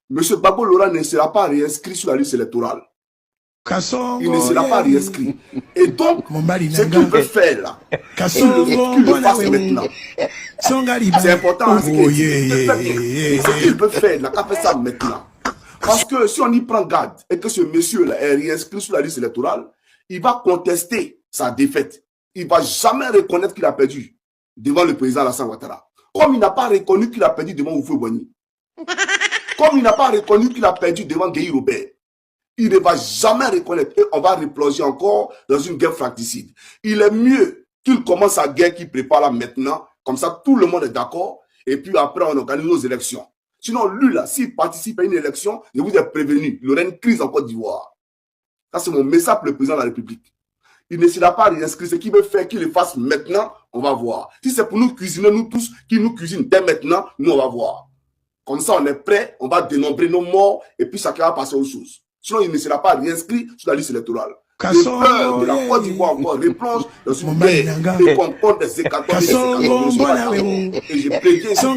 M. Gbagbo Laurent ne sera pas réinscrit sur la liste électorale. Il ne sera pas réinscrit. Et donc, ce qu'il veut faire là, qu'il le fasse maintenant. C'est important. Ce qu'il veut faire là, qu'il fait ça maintenant. Parce que si on y prend garde et que ce monsieur-là est réinscrit sur la liste électorale, il va contester sa défaite. Il ne va jamais reconnaître qu'il a perdu devant le président Alassane Ouattara. Comme il n'a pas reconnu qu'il a perdu devant Houphouët-Boigny. Comme il n'a pas reconnu qu'il a perdu devant Guy Robert. Il ne va jamais reconnaître. Et on va replonger encore dans une guerre fratricide. Il est mieux qu'il commence sa guerre qu'il prépare là maintenant. Comme ça, tout le monde est d'accord. Et puis après, on organise nos élections. Sinon, lui, là, s'il participe à une élection, je vous ai prévenu, il y aura une crise en Côte d'Ivoire. Ça, c'est mon message pour le président de la République. Il ne sera pas réinscrit. Ce qu'il veut faire, qu'il le fasse maintenant, on va voir. Si c'est pour nous cuisiner, nous tous, qu'il nous cuisine dès maintenant, nous, on va voir. Comme ça, on est prêt, on va dénombrer nos morts, et puis chacun va passer aux choses. Sinon, il ne sera pas réinscrit sur la liste électorale. De peur de la Côte d'Ivoire encore replonge dans une guerre et qu'on compte des hécatombes et j'ai plaidé. Alors,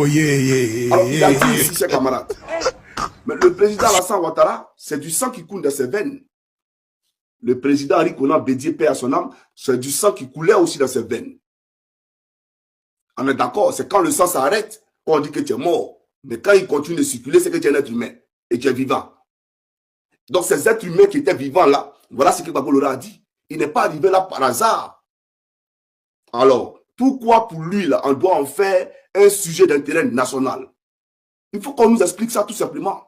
il a dit ici, ses camarades. Mais le président Alassane Ouattara, c'est du sang qui coule dans ses veines. Le président Henri Konan Bédié, paix à son âme, c'est du sang qui coulait aussi dans ses veines. On est d'accord, c'est quand le sang s'arrête qu'on dit que tu es mort. Mais quand il continue de circuler, c'est que tu es un être humain et tu es vivant. Donc ces êtres humains qui étaient vivants là, voilà ce que Gbagbo Laurent a dit. Il n'est pas arrivé là par hasard. Alors, pourquoi pour lui là, on doit en faire un sujet d'intérêt national? Il faut qu'on nous explique ça tout simplement.